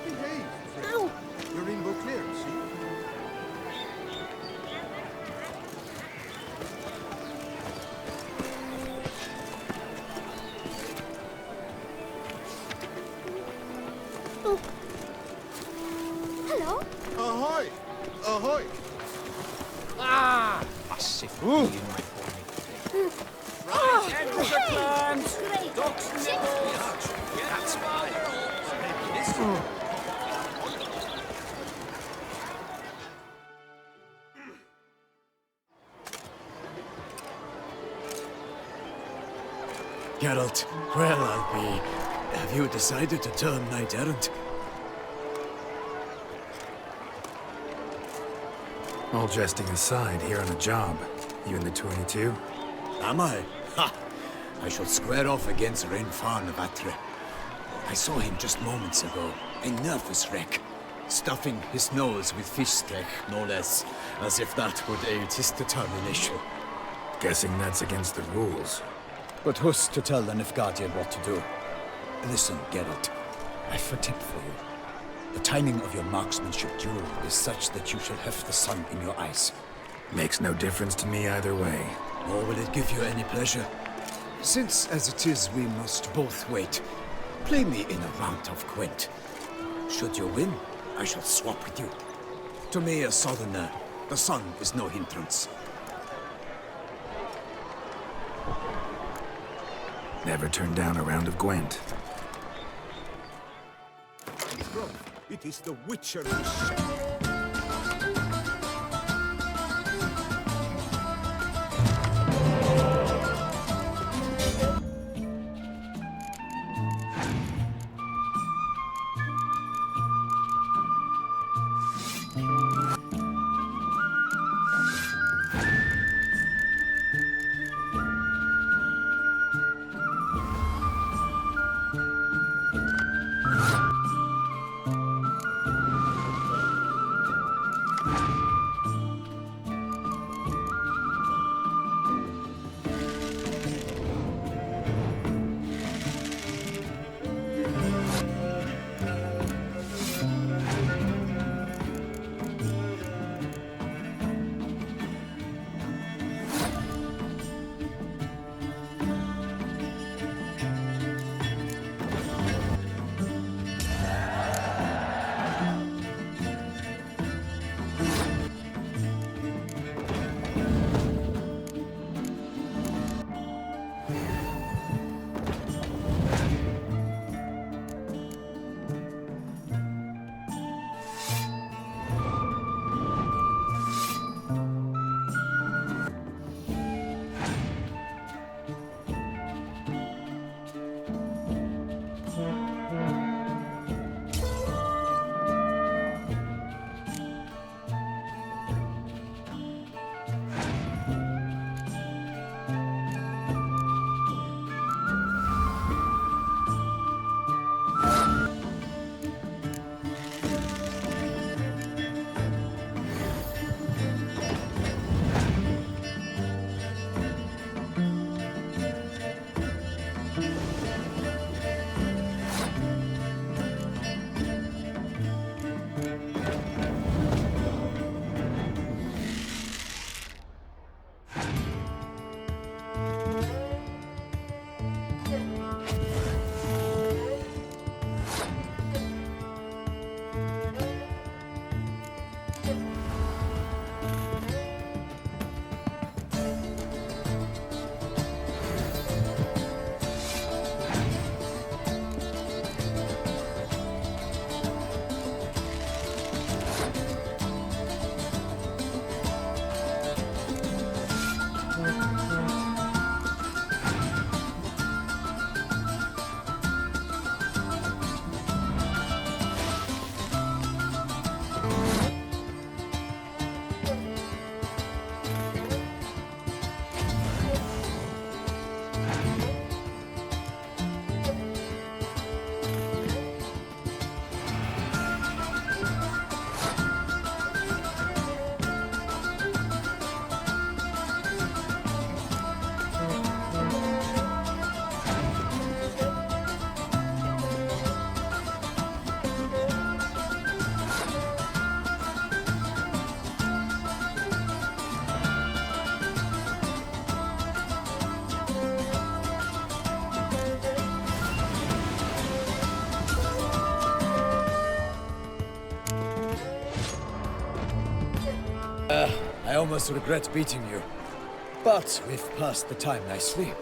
behave. Ow! You're in Beauclair, see? Oh. Hello? Ahoy! Ahoy! Ah! Massive in my pony. Right, head with the clams! Great. Ducks and nipples! That's fine. Geralt, well, I'll be. Have you decided to turn knight errant? All jesting aside, here on a job. You in the 22? Am I? Ha! I shall square off against Renfar Navatre. I saw him just moments ago. A nervous wreck. Stuffing his nose with fish steak, no less. As if that would aid his determination. Guessing that's against the rules. But who's to tell the Nilfgaardian what to do? Listen, Geralt. I've a tip for you. The timing of your marksmanship duel is such that you shall have the sun in your eyes. Makes no difference to me either way. Nor will it give you any pleasure. Since, as it is, we must both wait, play me in a round of Gwent. Should you win, I shall swap with you. To me, a southerner, the sun is no hindrance. Never turned down a round of Gwent. It is the Witcher who I almost regret beating you. But we've passed the time nicely.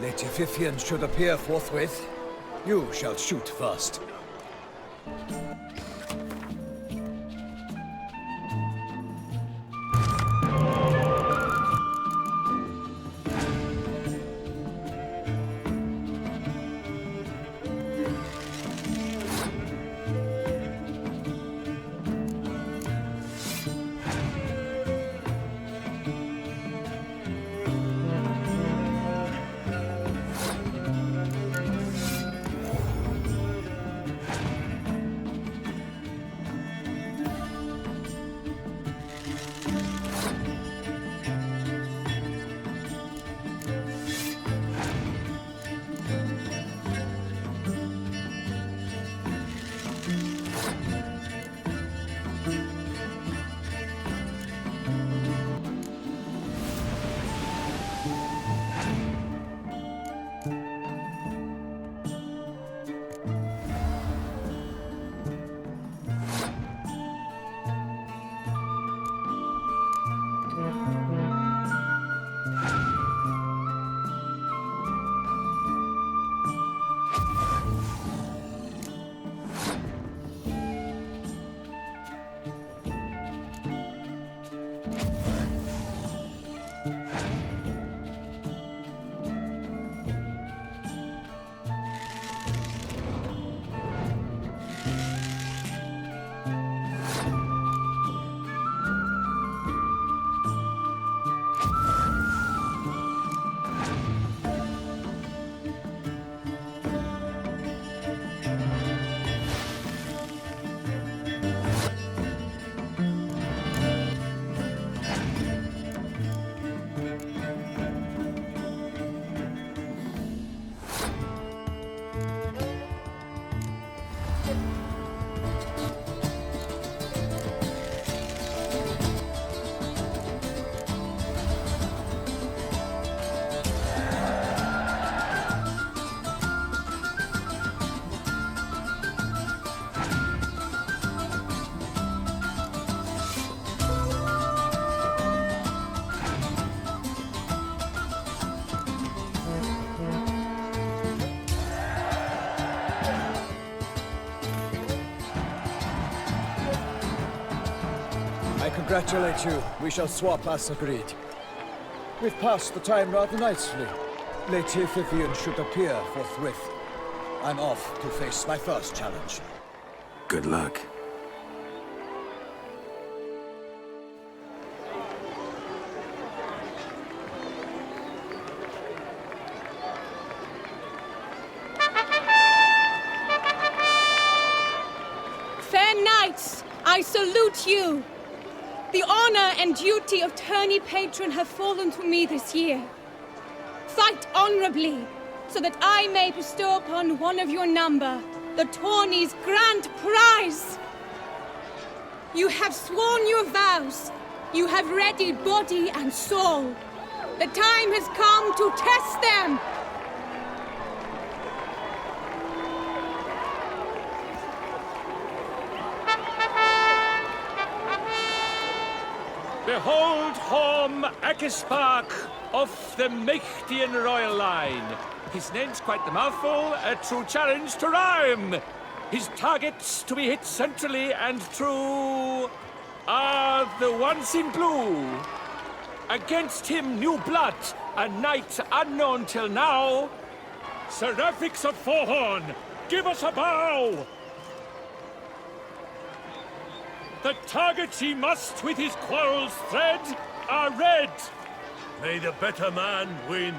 Lady Vivian should appear forthwith. You shall shoot first. I congratulate you. We shall swap as agreed. We've passed the time rather nicely. Lady Vivian should appear forthwith. I'm off to face my first challenge. Good luck. Fair knights, I salute you. The honor and duty of tourney patron have fallen to me this year. Fight honorably, so that I may bestow upon one of your number the tourney's grand prize. You have sworn your vows. You have readied body and soul. The time has come to test them. Behold home Akispark of the Mechtian royal line. His name's quite the mouthful, a true challenge to rhyme. His targets to be hit centrally and true are the ones in blue. Against him new blood, a knight unknown till now. Seraphics of Forehorn, give us a bow! The targets he must with his quarrels thread are red. May the better man win.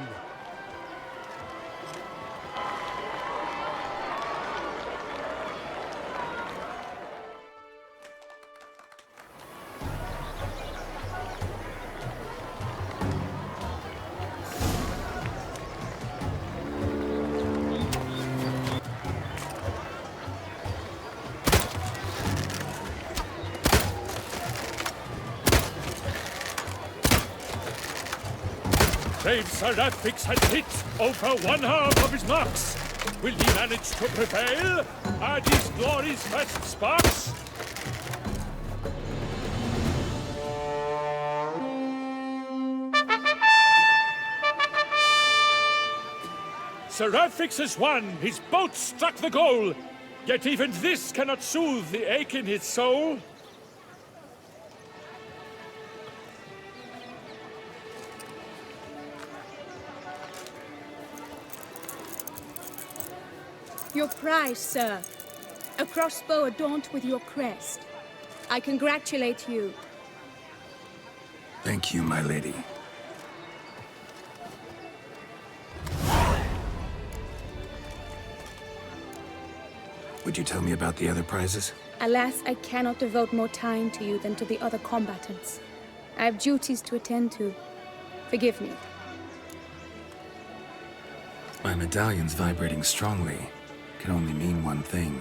Brave Seraphics had hit over one half of his marks. Will he manage to prevail? Are these glory's first sparks? Sir Ralphix has won! His boat struck the goal! Yet even this cannot soothe the ache in his soul. Your prize, sir. A crossbow adorned with your crest. I congratulate you. Thank you, my lady. Would you tell me about the other prizes? Alas, I cannot devote more time to you than to the other combatants. I have duties to attend to. Forgive me. My medallion's vibrating strongly. Can only mean one thing.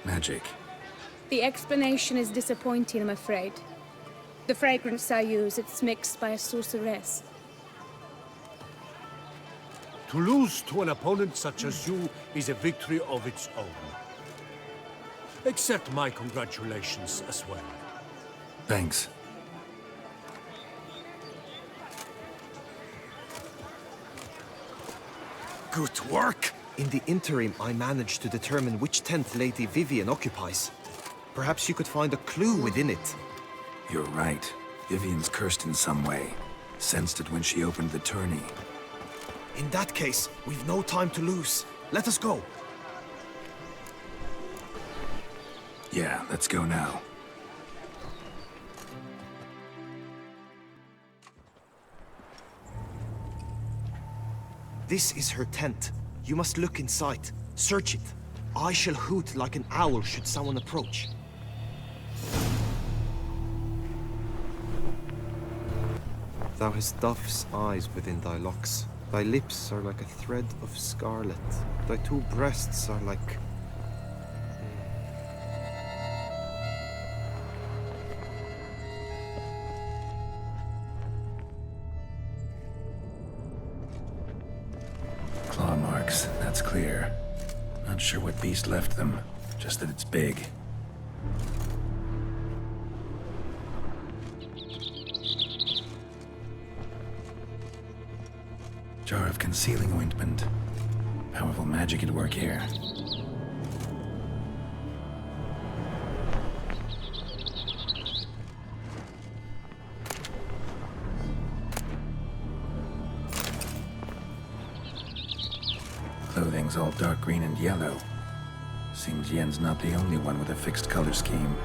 Magic. The explanation is disappointing, I'm afraid. The fragrance I use, it's mixed by a sorceress. To lose to an opponent such as you is a victory of its own. Accept my congratulations as well. Thanks. Good work! In the interim, I managed to determine which tent Lady Vivian occupies. Perhaps you could find a clue within it. You're right. Vivian's cursed in some way. Sensed it when she opened the tourney. In that case, we've no time to lose. Let us go. Yeah, let's go now. This is her tent. You must look inside. Search it. I shall hoot like an owl should someone approach. Thou hast dove's eyes within thy locks. Thy lips are like a thread of scarlet. Thy two breasts are like... Claw marks, that's clear. Not sure what beast left them, just that it's big. Jar of concealing ointment. Powerful magic at work here. Clothing's all dark green and yellow. Seems Yen's not the only one with a fixed color scheme.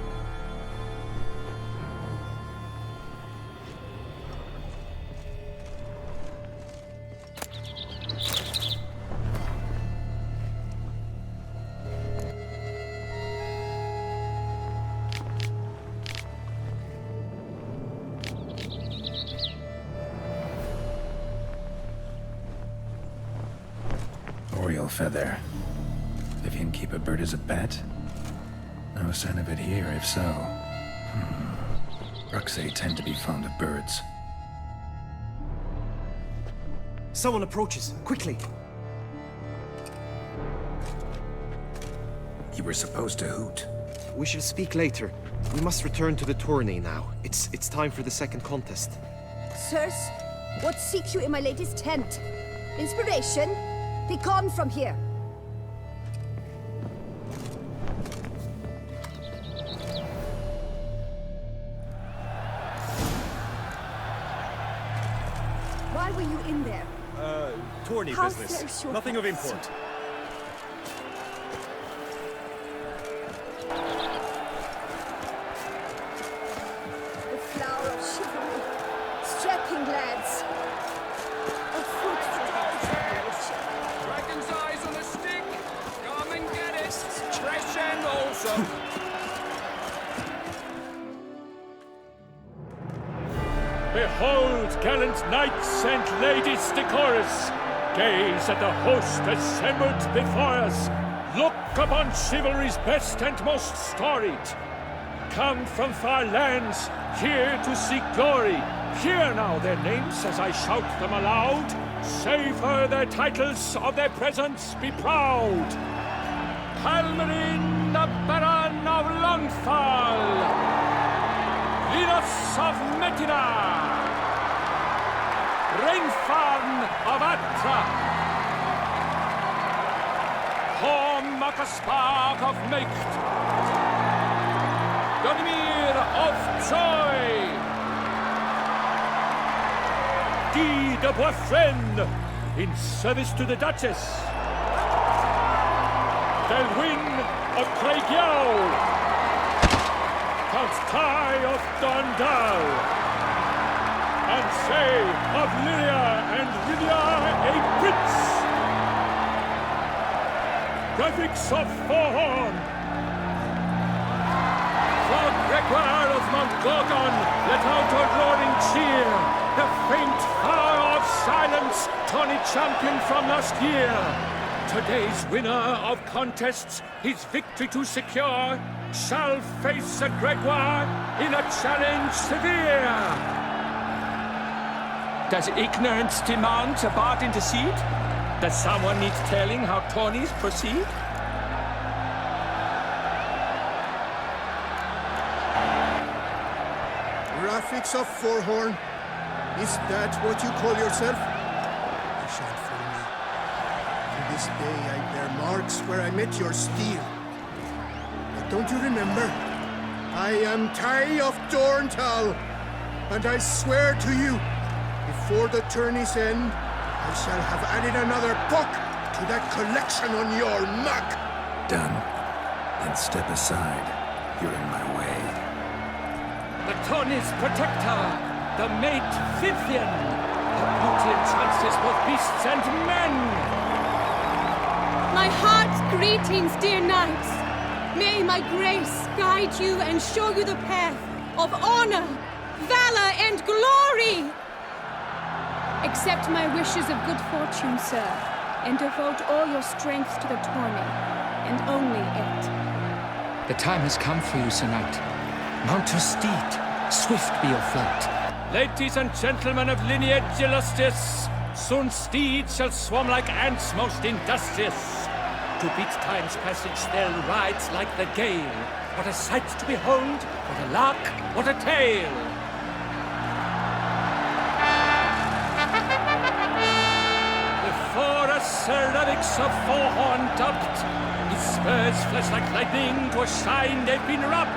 Oriole feather. Vivian keep a bird as a pet? No sign of it here, if so. Ruxay tend to be fond of birds. Someone approaches. Quickly! You were supposed to hoot. We shall speak later. We must return to the tourney now. It's time for the second contest. Sirs, what seek you in my lady's tent? Inspiration? Be gone from here! Why were you in there? Tourney How business. fares your Nothing of quest? import. The flower of chivalry. Strapping lads. A fruit for Dragon's eyes on a stick! Come and get it! Fresh and wholesome! Behold, gallant knights and ladies decorous! Gaze at the host assembled before us! Look upon chivalry's best and most storied! Come from far lands, here to seek glory! Hear now their names as I shout them aloud! Savor their titles, of their presence be proud! Halmarin, the Baron of Longfall! Linus of Metina! Rainfarn of Atra! Tom Akaspark of Mecht, Donimir of Troy, Guy de Boisfriend in service to the Duchess, Delwyn of Craigyow, Count Ty of Dondal, and Say of Lyria and Rydia a Prince. Graphics of Forhorn. For Gregoire of Montgorgon, let out a roaring cheer. The faint fire of silence, Tawny champion from last year. Today's winner of contests, his victory to secure, shall face a Gregoire in a challenge severe. Does ignorance demand a bard intercede? Does someone need telling how tourneys proceed? Graphics of Forhorn. Is that what you call yourself? You shan't fool me. To this day I bear marks where I met your steel. But don't you remember? I am Ty of Dorntal, and I swear to you, before the tourney's end, I shall have added another book to that collection on your mug. Done. Then step aside. You're in my way. The tourney's protector, the mate Vivian, her beauty entrances both beasts and men. My heart's greetings, dear knights. May my grace guide you and show you the path of honor, valor, and glory. Accept my wishes of good fortune, sir, and devote all your strength to the tourney, and only it. The time has come for you, Sir Knight. Mount your steed. Swift be your flight. Ladies and gentlemen of lineage illustrious, soon steeds shall swarm like ants most industrious. To beat time's passage, they'll ride like the gale. What a sight to behold, what a lark, what a tale! Before a cervix of Forhorn dubbed, his spurs flash like lightning, to a shine they've been rubbed.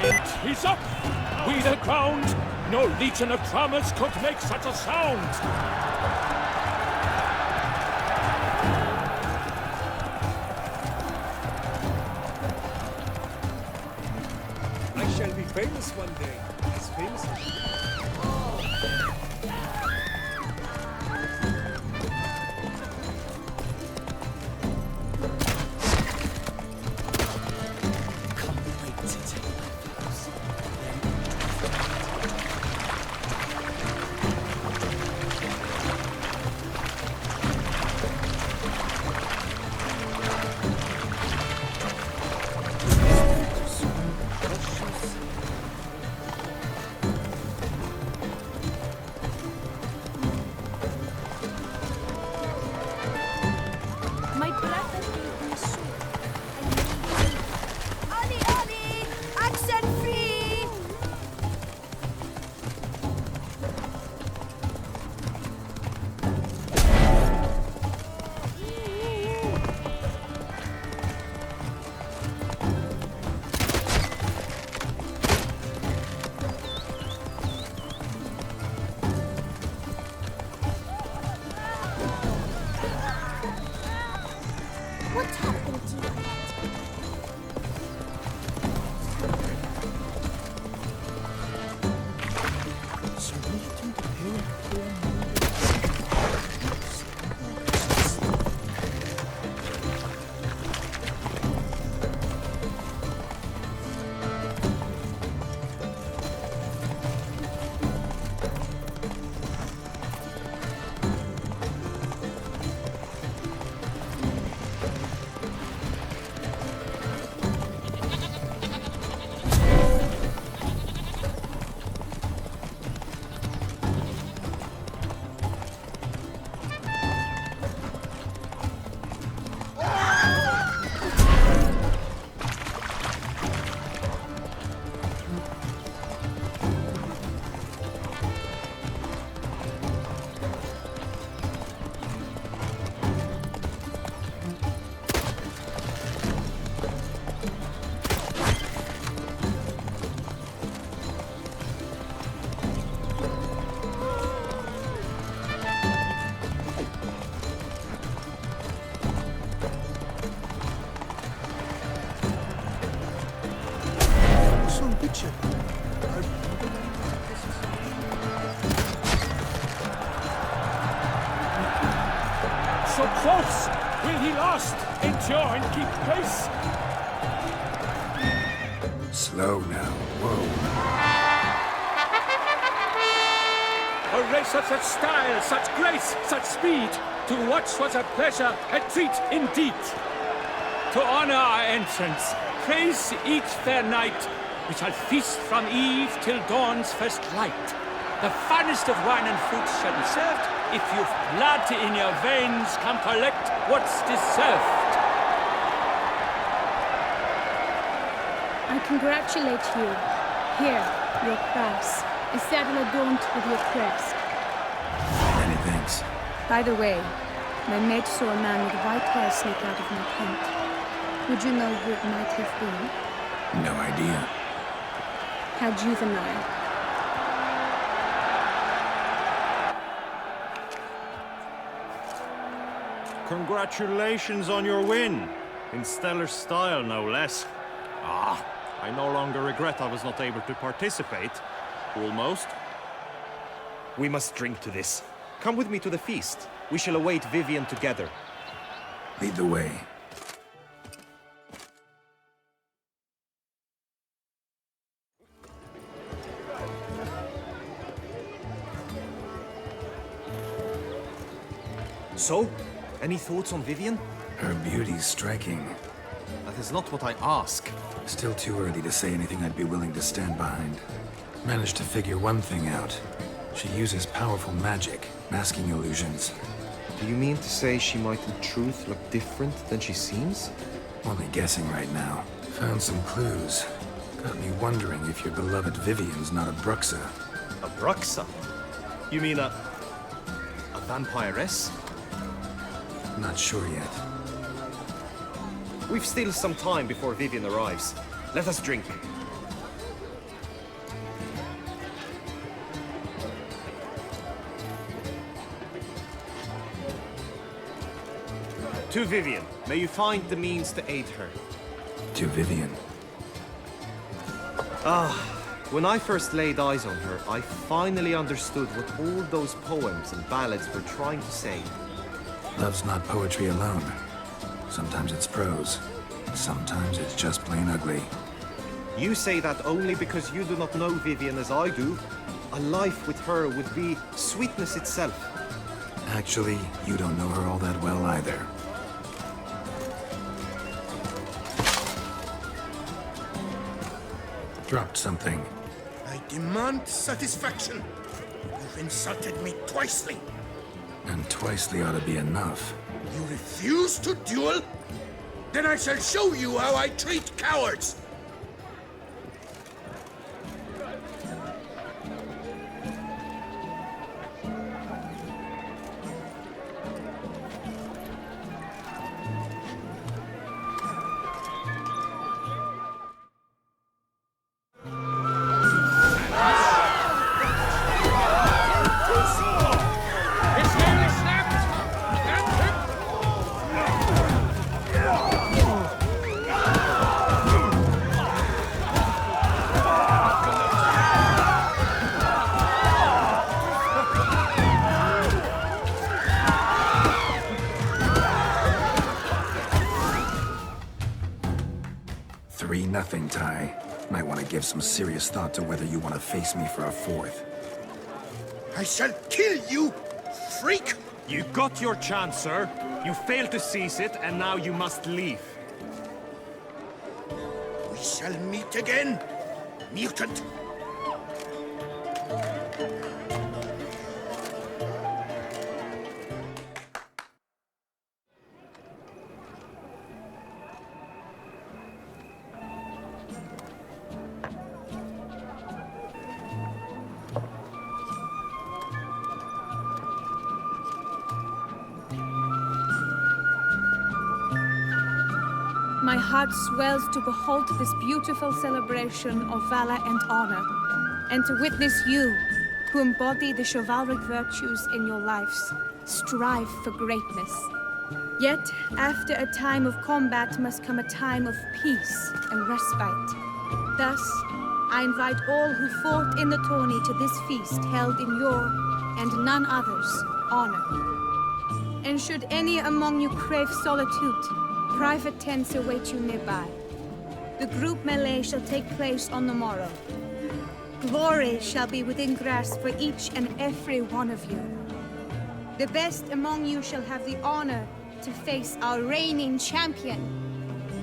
And he's up! We the ground! No legion of drummers could make such a sound! Famous one day. As famous as so close! Will he last? Endure and keep pace? Slow now. Whoa. A race of such style, such grace, such speed. To watch was a pleasure, a treat indeed. To honor our entrance, praise each fair night. We shall feast from eve till dawn's first light. The finest of wine and fruits shall be served. If you've blood in your veins, come collect what's deserved. I congratulate you. Here, your prize. A saddle adorned with your crest. Many thanks. By the way, my mate saw a man with white hair sneak out of my tent. Would you know who it might have been? No idea. How juvenile. Congratulations on your win. In stellar style, no less. Ah, I no longer regret I was not able to participate. Almost. We must drink to this. Come with me to the feast. We shall await Vivian together. Lead the way. So, any thoughts on Vivian? Her beauty's striking. That is not what I ask. Still too early to say anything I'd be willing to stand behind. Managed to figure one thing out. She uses powerful magic, masking illusions. Do you mean to say she might in truth look different than she seems? Only guessing right now. Found some clues. Got me wondering if your beloved Vivian's not a Bruxa. A Bruxa? You mean a vampiress? Not sure yet. We've still some time before Vivian arrives. Let us drink. To Vivian, may you find the means to aid her. To Vivian. When I first laid eyes on her, I finally understood what all those poems and ballads were trying to say. Love's not poetry alone. Sometimes it's prose. Sometimes it's just plain ugly. You say that only because you do not know Vivian as I do. A life with her would be sweetness itself. Actually, you don't know her all that well either. Dropped something. I demand satisfaction. You've insulted me twicely. And twicely ought to be enough. You refuse to duel? Then I shall show you how I treat cowards! Nothing, Ty. Might want to give some serious thought to whether you want to face me for a fourth. I shall kill you, freak! You got your chance, sir. You failed to seize it, and now you must leave. We shall meet again, mutant! My heart swells to behold this beautiful celebration of valor and honor, and to witness you, who embody the chivalric virtues in your lives, strive for greatness. Yet, after a time of combat must come a time of peace and respite. Thus, I invite all who fought in the tourney to this feast held in your, and none other's, honor. And should any among you crave solitude, private tents await you nearby. The group melee shall take place on the morrow. Glory shall be within grasp for each and every one of you. The best among you shall have the honor to face our reigning champion,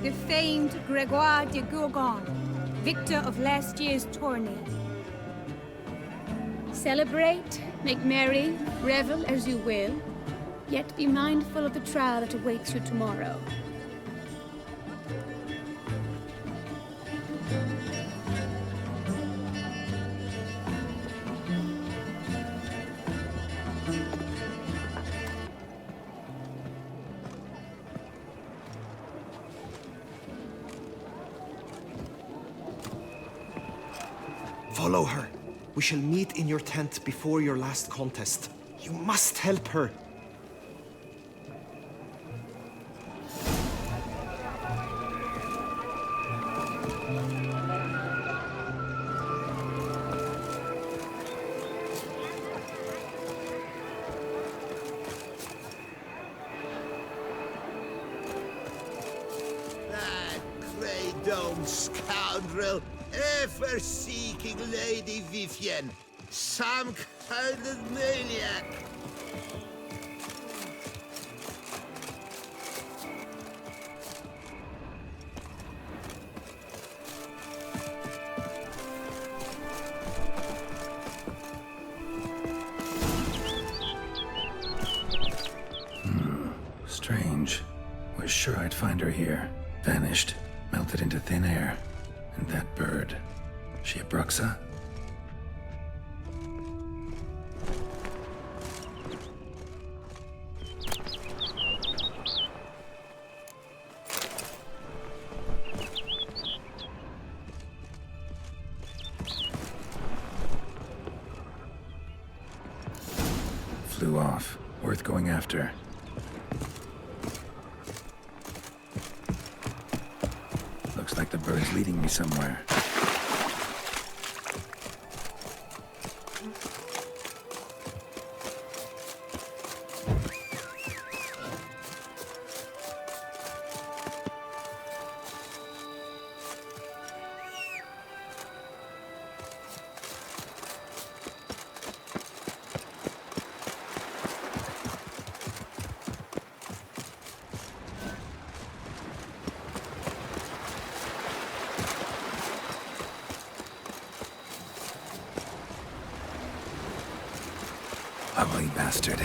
the famed Gregoire de Gourgon, victor of last year's tourney. Celebrate, make merry, revel as you will, yet be mindful of the trial that awaits you tomorrow. Follow her. We shall meet in your tent before your last contest. You must help her. That grey-domed scoundrel, ever seeking Lady Vivienne. Some kind of maniac. Strange. Was sure I'd find her here. Vanished, melted into thin air. And that bird. She a Bruxa? Flew off. Worth going after. Looks like the bird's leading me somewhere. Ugly bastard.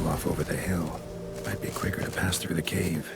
off over the hill. Might be quicker to pass through the cave.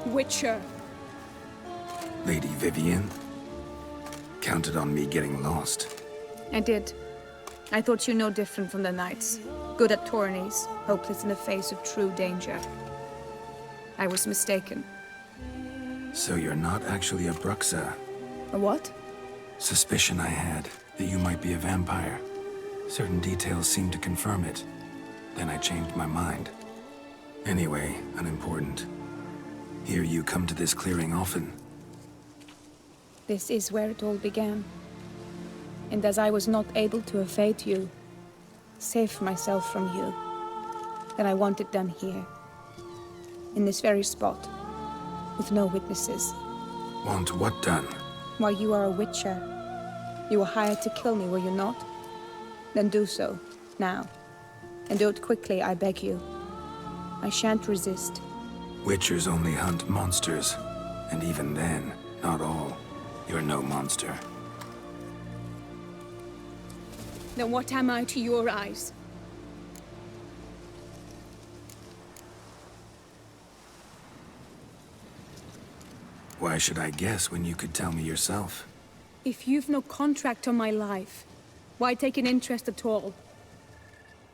Witcher. Lady Vivienne? Counted on me getting lost. I did. I thought you no different from the knights. Good at tourneys, hopeless in the face of true danger. I was mistaken. So you're not actually a Bruxa? A what? Suspicion I had, that you might be a vampire. Certain details seemed to confirm it. Then I changed my mind. Anyway, unimportant. Hear you come to this clearing often. This is where it all began. And as I was not able to evade you, save myself from you, then I want it done here. In this very spot, with no witnesses. Want what done? Why, you are a witcher. You were hired to kill me, were you not? Then do so, now. And do it quickly, I beg you. I shan't resist. Witchers only hunt monsters. And even then, not all. You're no monster. Then what am I to your eyes? Why should I guess when you could tell me yourself? If you've no contract on my life, why take an interest at all?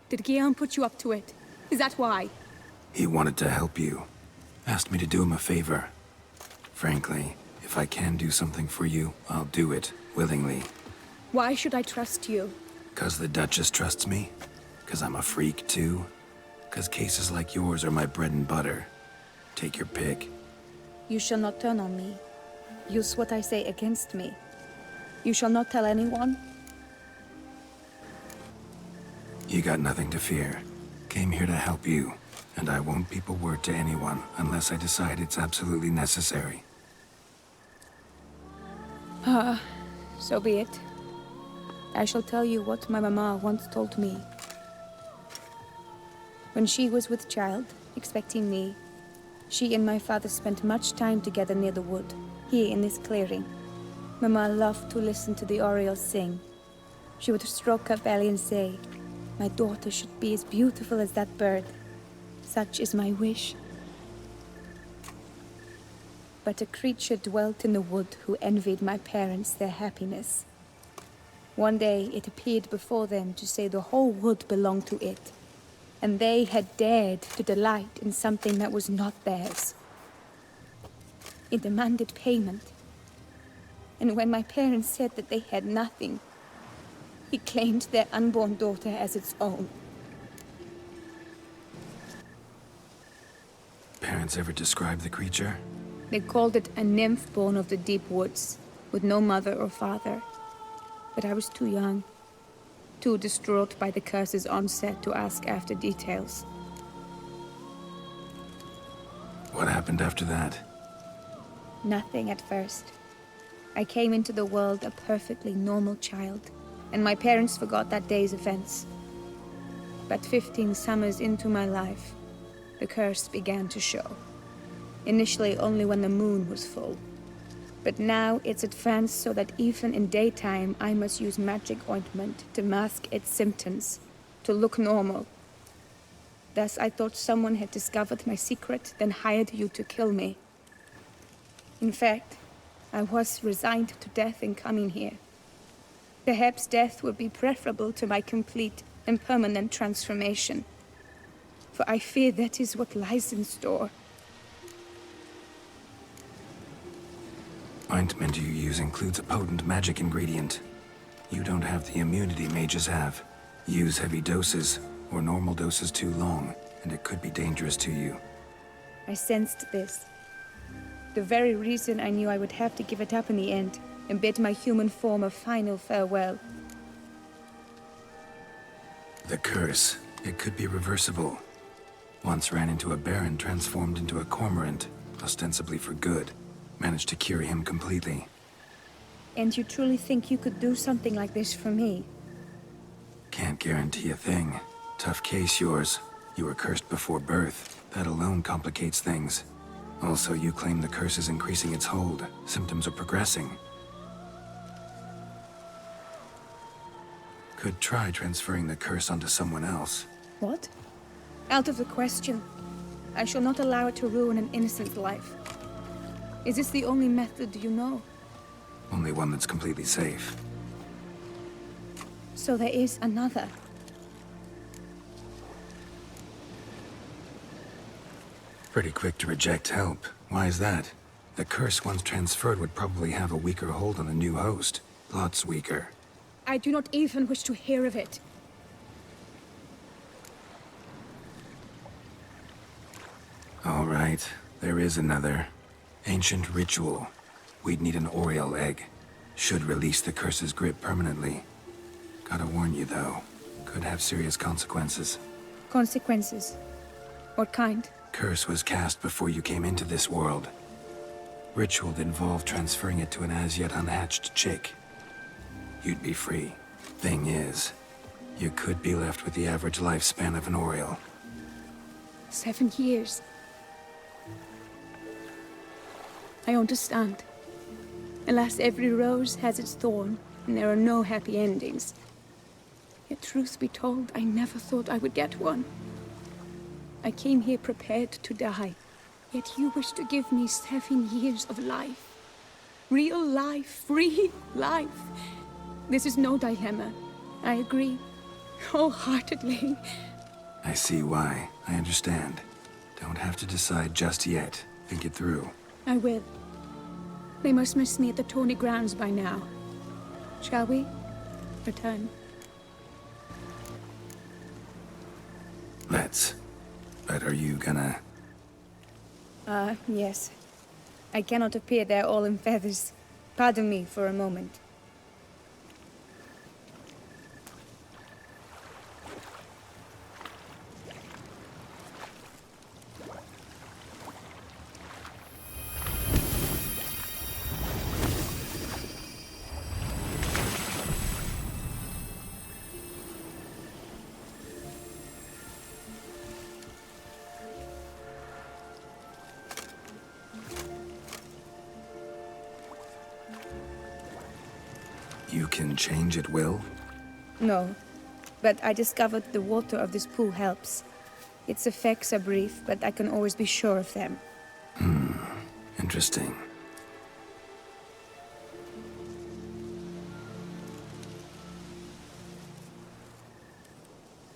Did Guillaume put you up to it? Is that why? He wanted to help you. Asked me to do him a favor. Frankly, if I can do something for you, I'll do it, willingly. Why should I trust you? 'Cause the Duchess trusts me? 'Cause I'm a freak, too? 'Cause cases like yours are my bread and butter? Take your pick. You shall not turn on me. Use what I say against me. You shall not tell anyone? You got nothing to fear. Came here to help you, and I won't peep a word to anyone unless I decide it's absolutely necessary. So be it. I shall tell you what my mama once told me. When she was with child, expecting me, she and my father spent much time together near the wood, here in this clearing. Mama loved to listen to the orioles sing. She would stroke her belly and say, "My daughter should be as beautiful as that bird. Such is my wish." But a creature dwelt in the wood who envied my parents their happiness. One day it appeared before them to say the whole wood belonged to it, and they had dared to delight in something that was not theirs. It demanded payment, and when my parents said that they had nothing, it claimed their unborn daughter as its own. Parents ever describe the creature? They called it a nymph born of the deep woods, with no mother or father. But I was too young, too distraught by the curse's onset to ask after details. What happened after that? Nothing at first. I came into the world a perfectly normal child, and my parents forgot that day's events. But 15 summers into my life, the curse began to show. Initially only when the moon was full. But now it's advanced so that even in daytime I must use magic ointment to mask its symptoms, to look normal. Thus I thought someone had discovered my secret, then hired you to kill me. In fact, I was resigned to death in coming here. Perhaps death would be preferable to my complete and permanent transformation. For I fear that is what lies in store. Ointment you use includes a potent magic ingredient. You don't have the immunity mages have. Use heavy doses, or normal doses too long, and it could be dangerous to you. I sensed this. The very reason I knew I would have to give it up in the end, and bid my human form a final farewell. The curse, it could be reversible. Once ran into a baron transformed into a cormorant, ostensibly for good. Managed to cure him completely. And you truly think you could do something like this for me? Can't guarantee a thing. Tough case, yours. You were cursed before birth. That alone complicates things. Also, you claim the curse is increasing its hold. Symptoms are progressing. Could try transferring the curse onto someone else. What? Out of the question. I shall not allow it to ruin an innocent life. Is this the only method you know? Only one that's completely safe. So there is another. Pretty quick to reject help. Why is that? The curse once transferred would probably have a weaker hold on the new host. Lots weaker. I do not even wish to hear of it. All right, there is another. Ancient ritual. We'd need an Oriole egg. Should release the curse's grip permanently. Gotta warn you, though. Could have serious consequences. Consequences? What kind? Curse was cast before you came into this world. Ritual involved transferring it to an as-yet unhatched chick. You'd be free. Thing is, you could be left with the average lifespan of an Oriole. 7 years. I understand. Alas, every rose has its thorn, and there are no happy endings. Yet truth be told, I never thought I would get one. I came here prepared to die, yet you wish to give me 7 years of life. Real life, free life. This is no dilemma. I agree, wholeheartedly. I see why. I understand. Don't have to decide just yet. Think it through. I will. They must miss me at the Tawny Grounds by now. Shall we? Return. Let's. But are you gonna... Yes. I cannot appear there all in feathers. Pardon me for a moment. You can change at will? No, but I discovered the water of this pool helps. Its effects are brief, but I can always be sure of them. Interesting.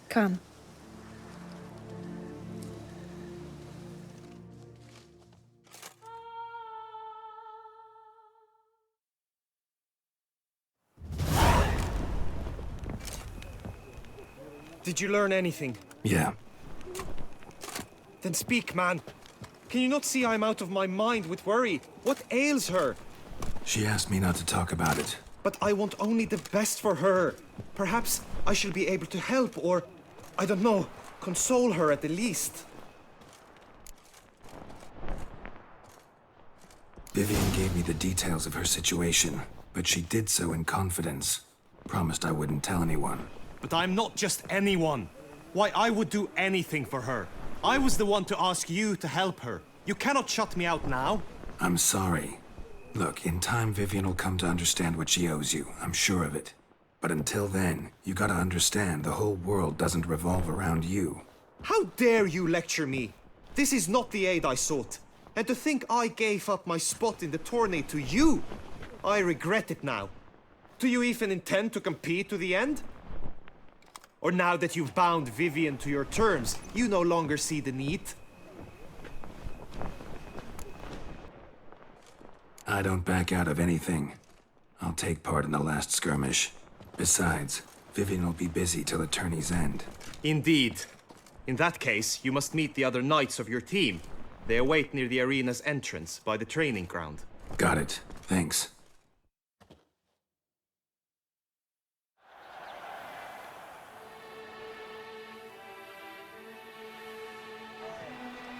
Come. Did you learn anything? Yeah. Then speak, man. Can you not see I'm out of my mind with worry? What ails her? She asked me not to talk about it. But I want only the best for her. Perhaps I shall be able to help or, I don't know, console her at the least. Vivian gave me the details of her situation, but she did so in confidence. Promised I wouldn't tell anyone. But I'm not just anyone. Why, I would do anything for her. I was the one to ask you to help her. You cannot shut me out now. I'm sorry. Look, in time Vivian will come to understand what she owes you. I'm sure of it. But until then, you gotta understand the whole world doesn't revolve around you. How dare you lecture me? This is not the aid I sought. And to think I gave up my spot in the tourney to you, I regret it now. Do you even intend to compete to the end? Or now that you've bound Vivian to your terms, you no longer see the need? I don't back out of anything. I'll take part in the last skirmish. Besides, Vivian will be busy till the tourney's end. Indeed. In that case, you must meet the other knights of your team. They await near the arena's entrance, by the training ground. Got it. Thanks.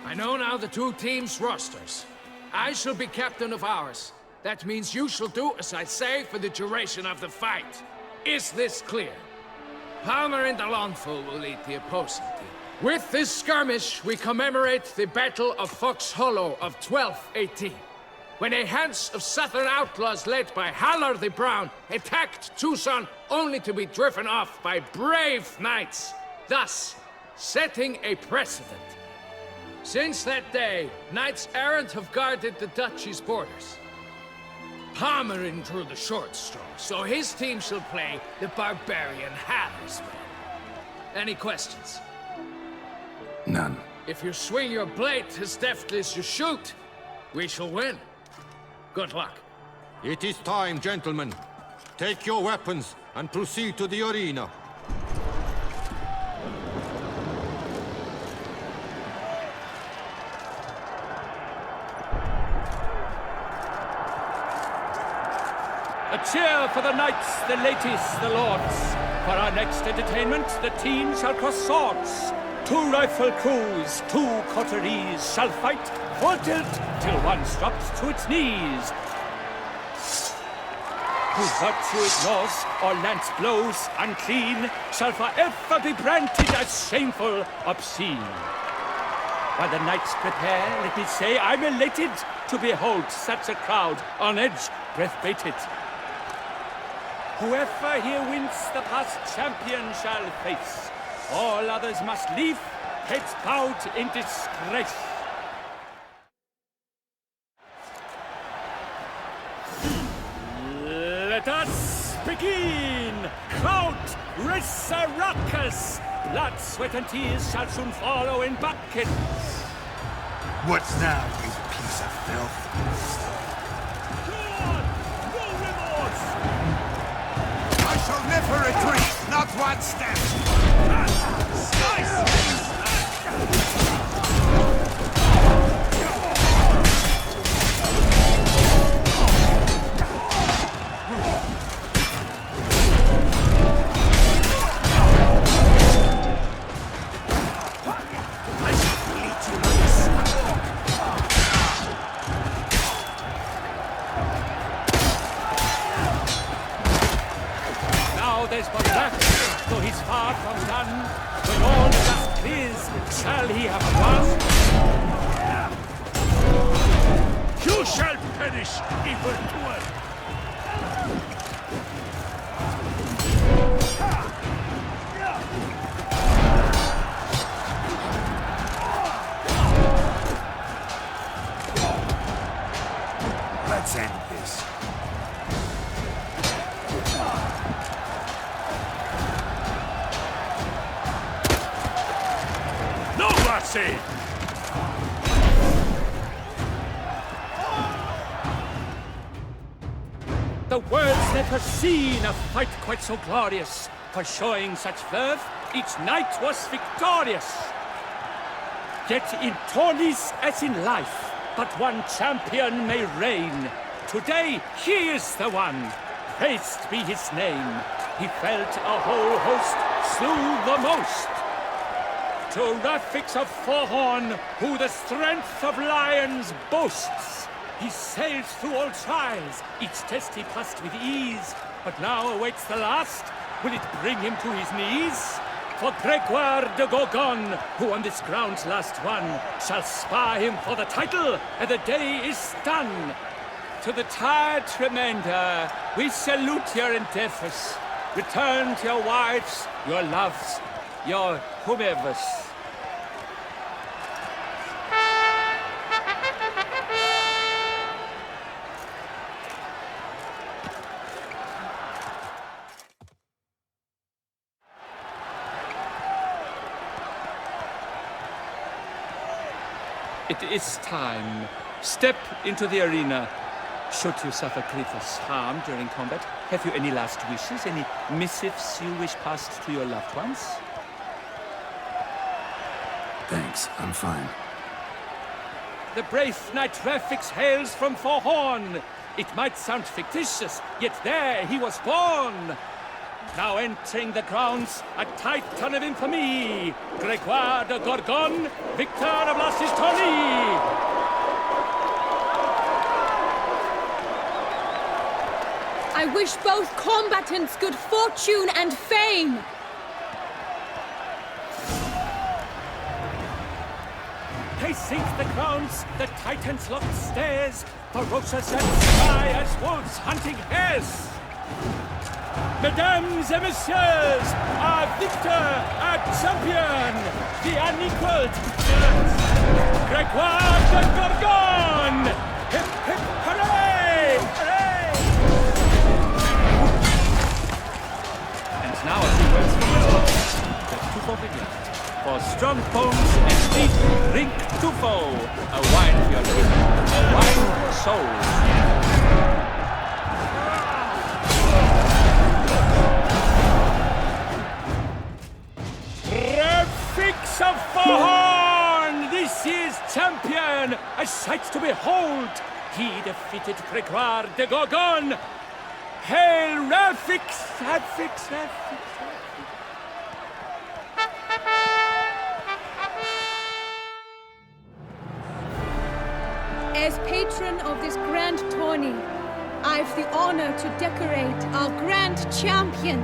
I know now the two teams' rosters. I shall be captain of ours. That means you shall do as I say for the duration of the fight. Is this clear? Palmer and Alonfo will lead the opposing team. With this skirmish, we commemorate the Battle of Fox Hollow of 1218, when a Hans of Southern outlaws led by Haller the Brown attacked Tucson only to be driven off by brave knights, thus setting a precedent. Since that day, knights errant have guarded the duchy's borders. Palmerin drew the short straw, so his team shall play the barbarian Haller's men. Any questions? None. If you swing your blade as deftly as you shoot, we shall win. Good luck. It is time, gentlemen. Take your weapons and proceed to the arena. A cheer for the knights, the ladies, the lords. For our next entertainment, the team shall cross swords. Two rifle crews, two coteries shall fight full tilt till one drops to its knees. Whose virtue ignores or lance blows unclean shall forever be branded as shameful, obscene. While the knights prepare, let me say I'm elated to behold such a crowd on edge, breath-baited. Whoever here wins the past champion shall face. All others must leave, heads bowed in disgrace. Let us begin! Count Resurrecus! Blood, sweat, and tears shall soon follow in buckets. What's now, you piece of filth? Good! No remorse! I shall never retreat, not one step! There's but left, though he's far from done. When all dust clears, shall he have won? You shall perish, evildoer! Let's end this. Mercy! The world's never seen a fight quite so glorious. For showing such verve, each knight was victorious. Yet in tourneys as in life, but one champion may reign. Today, he is the one. Praised be his name. He felt a whole host, slew the most. To Rafix of Forhorn, who the strength of lions boasts. He sailed through all trials, each test he passed with ease. But now awaits the last. Will it bring him to his knees? for Gregoire de Gorgon, who on this ground's last one, shall spar him for the title, and the day is done. To the tired remainder, we salute your endeavors. Return to your wives, your loves, your whomevers. It is time. Step into the arena. Should you suffer grievous harm during combat, have you any last wishes, any missives you wish passed to your loved ones? Thanks, I'm fine. The brave knight Refix hails from Forhorn. It might sound fictitious, yet there he was born. Now entering the grounds, a titan of infamy, Gregoire de Gorgon, victor of last tourney. I wish both combatants good fortune and fame. Pacing the grounds, the titans locked stairs, ferocious and spry as wolves hunting hares. Mesdames et messieurs, our victor, our champion, the unequaled, Gregoire de Gorgon! Hip, hip, hooray! Hooray! And now a few words from the top. The Tufo begins. For strong bones and deep, drink Tufo, a wine for your liver, a wine for your soul. Refix of Forhorn, this year's champion, a sight to behold. He defeated Gregoire de Gorgon. Hail Refix, Refix, Refix. As patron of this grand tourney, I've the honor to decorate our grand champion.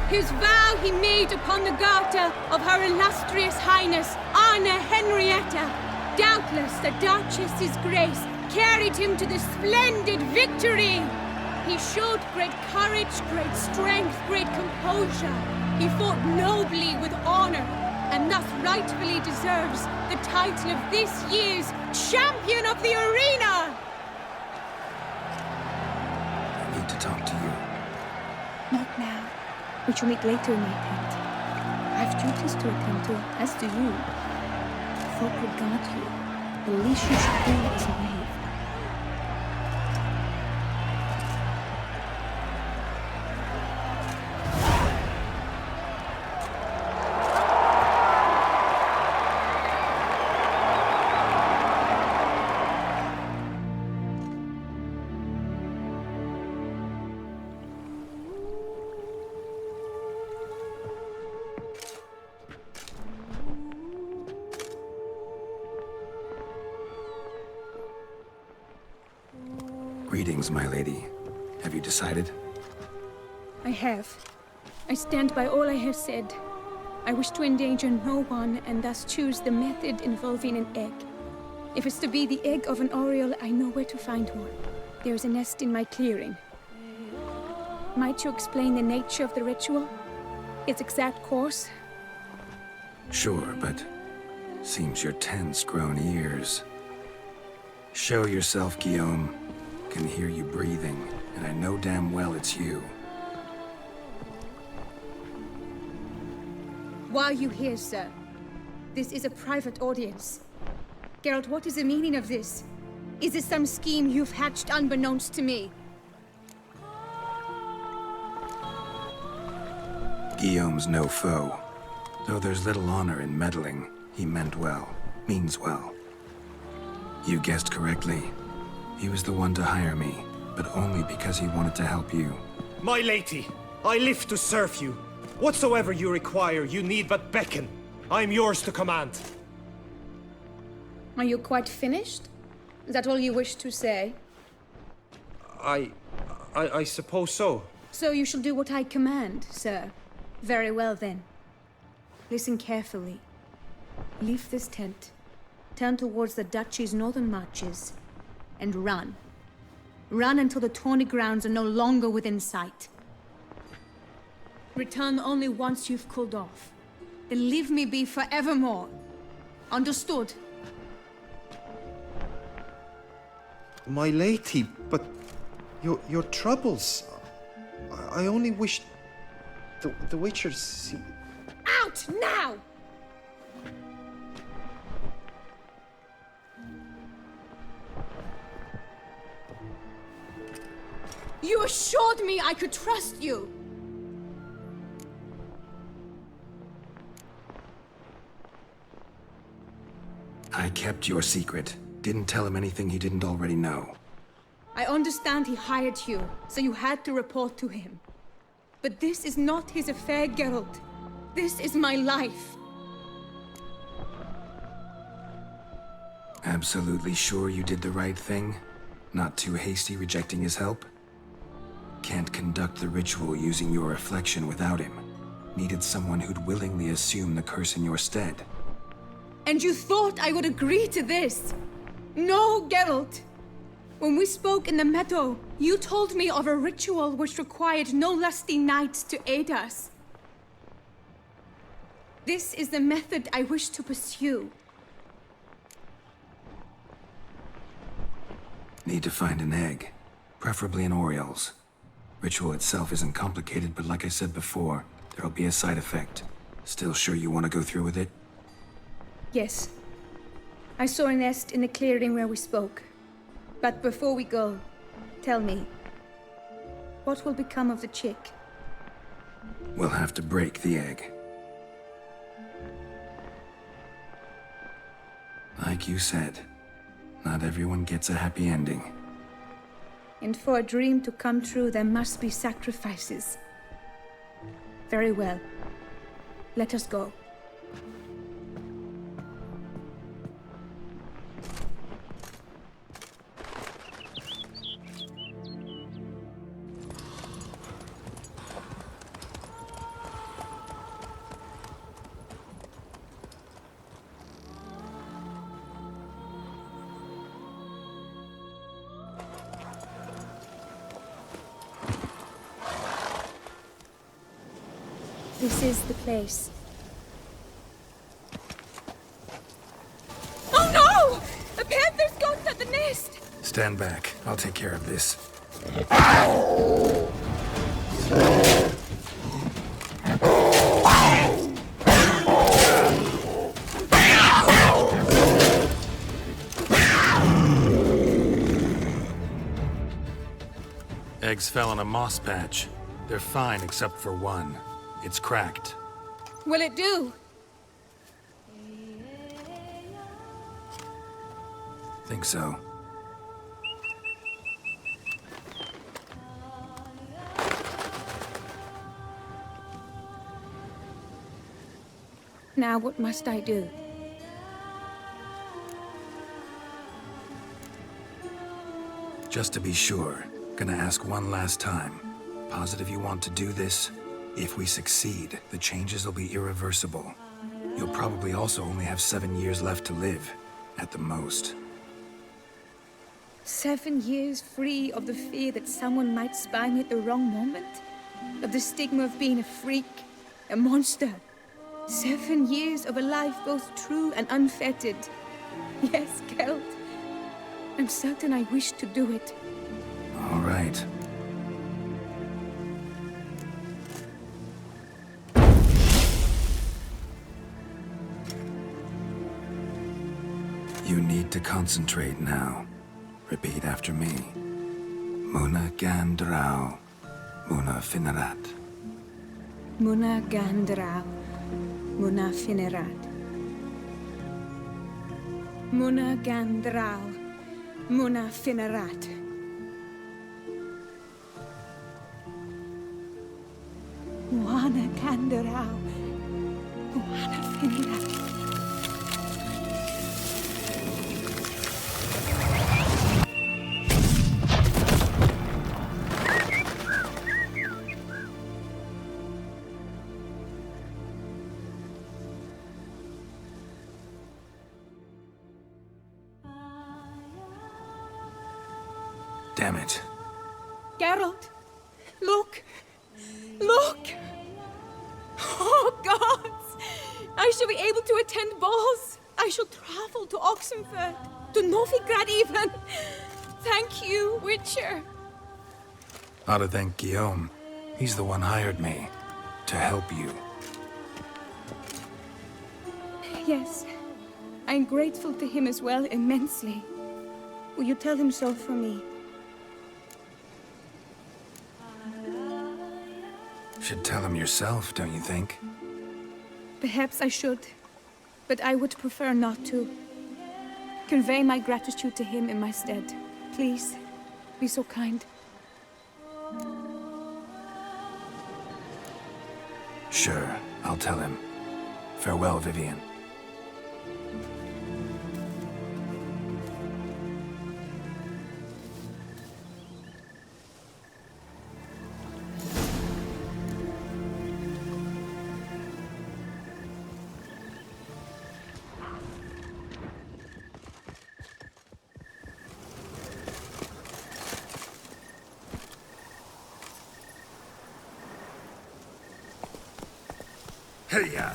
His vow he made upon the garter of Her Illustrious Highness Anna Henrietta. Doubtless the Duchess's grace carried him to this splendid victory. He showed great courage, great strength, great composure. He fought nobly with honor, and thus rightfully deserves the title of this year's Champion of the Arena! I need to talk to you. Not now. We shall meet later in my tent. I have duties to attend to, as do you. Folk regard you. The least you should do is a knave. Greetings, my lady. Have you decided? I have. I stand by all I have said. I wish to endanger no one and thus choose the method involving an egg. If it's to be the egg of an oriole, I know where to find one. There is a nest in my clearing. Might you explain the nature of the ritual? Its exact course? Sure, but seems you're tense, grown ears. Show yourself, Guillaume. Can hear you breathing, and I know damn well it's you. Why are you here, sir? This is a private audience. Geralt, what is the meaning of this? Is this some scheme you've hatched unbeknownst to me? Guillaume's no foe. Though there's little honor in meddling, he meant well, means well. You guessed correctly. He was the one to hire me, but only because he wanted to help you. My lady, I live to serve you. Whatsoever you require, you need but beckon. I am yours to command. Are you quite finished? Is that all you wish to say? I suppose so. So you shall do what I command, sir. Very well, then. Listen carefully. Leave this tent, turn towards the duchy's northern marches, and run. Run until the tourney grounds are no longer within sight. Return only once you've cooled off. Then leave me be forevermore. Understood? My lady, but your troubles. I only wish the Witchers. Out now! You assured me I could trust you! I kept your secret. Didn't tell him anything he didn't already know. I understand he hired you, so you had to report to him. But this is not his affair, Geralt. This is my life. Absolutely sure you did the right thing? Not too hasty rejecting his help? Can't conduct the ritual using your reflection without him. Needed someone who'd willingly assume the curse in your stead. And you thought I would agree to this? No, Geralt! When we spoke in the meadow, you told me of a ritual which required no lusty knights to aid us. This is the method I wish to pursue. Need to find an egg, preferably an Oriole's. Ritual itself isn't complicated, but like I said before, there'll be a side effect. Still sure you want to go through with it? Yes. I saw a nest in the clearing where we spoke. But before we go, tell me, what will become of the chick? We'll have to break the egg. Like you said, not everyone gets a happy ending. And for a dream to come true, there must be sacrifices. Very well. Let us go. This is the place. Oh no! A panther's got at the nest! Stand back. I'll take care of this. Eggs fell on a moss patch. They're fine except for one. It's cracked. Will it do? Think so. Now what must I do? Just to be sure, gonna ask one last time. Positive you want to do this? If we succeed, the changes will be irreversible. You'll probably also only have 7 years left to live, at the most. 7 years free of the fear that someone might spy me at the wrong moment? Of the stigma of being a freak, a monster? 7 years of a life both true and unfettered. Yes, Geralt. I'm certain I wish to do it. All right. You need to concentrate now. Repeat after me. Muna Gandrau, Muna Finerat. Muna Gandrau, Muna Finerat. Muna Gandrau, Muna Finerat. Muna Gandrau, Muna Finerat. Damn it. Geralt, look! Look! Oh, gods! I shall be able to attend balls. I shall travel to Oxenfurt, to Novigrad even. Thank you, Witcher. Ought to thank Guillaume. He's the one hired me to help you. Yes, I'm grateful to him as well, immensely. Will you tell him so for me? Should tell him yourself, don't you think? Perhaps I should, but I would prefer not to. Convey my gratitude to him in my stead. Please, be so kind. Sure, I'll tell him. Farewell, Vivian. Hey-ya!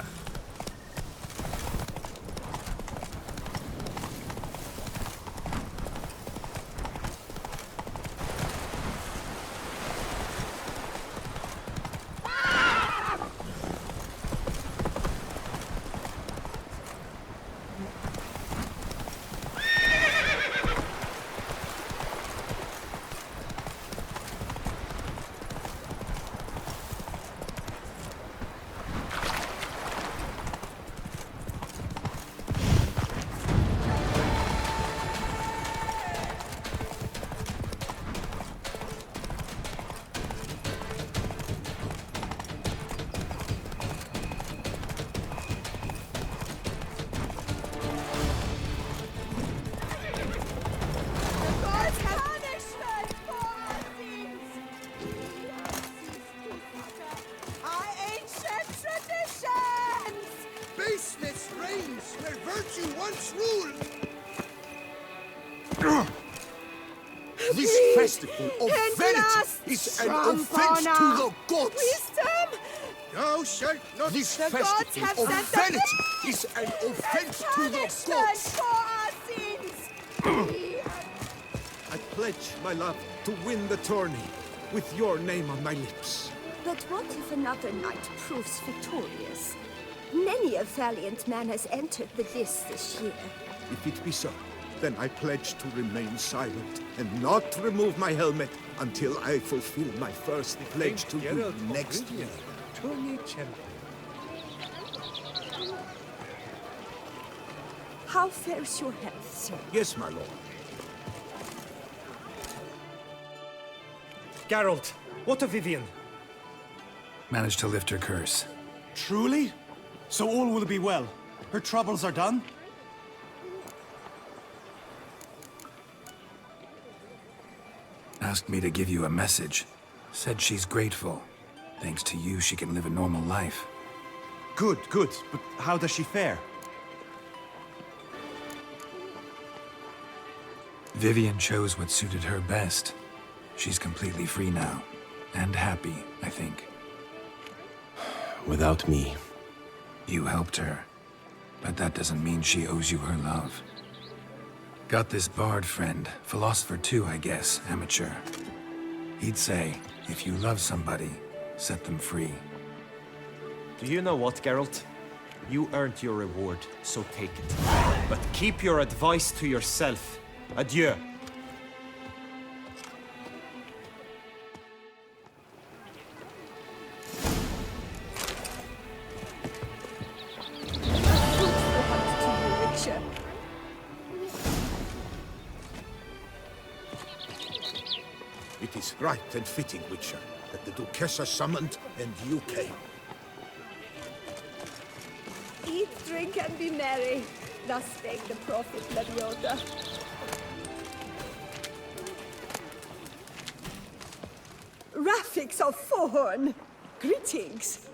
Baseness reigns where virtue once ruled. This festival of vanity is an offense to the gods. Wisdom! Thou shalt not. This The gods festival have of sent vanity is an offense to the gods. for our sins! I pledge my love to win the tourney with your name on my lips. But what if another knight proves victorious? Many a valiant man has entered the lists this year. If it be so, then I pledge to remain silent and not remove my helmet until I fulfill my first pledge to you next year. How fares your health, sir? Yes, my lord. Geralt, what of Vivian? Managed to lift her curse. Truly? So all will be well. Her troubles are done? Asked me to give you a message. Said she's grateful. Thanks to you, she can live a normal life. Good, good. But how does she fare? Vivian chose what suited her best. She's completely free now. And happy, I think. Without me. You helped her. But that doesn't mean she owes you her love. Got this bard friend, philosopher too, I guess, amateur. He'd say, if you love somebody, set them free. Do you know what, Geralt? You earned your reward, so take it. But keep your advice to yourself. Adieu. It is right and fitting, Witcher, that the Duchessa summoned and you came. Eat, drink, and be merry. Thus spake the prophet Leviota. Raffics of Fohorn, greetings.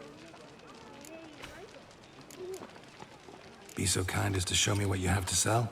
Be so kind as to show me what you have to sell?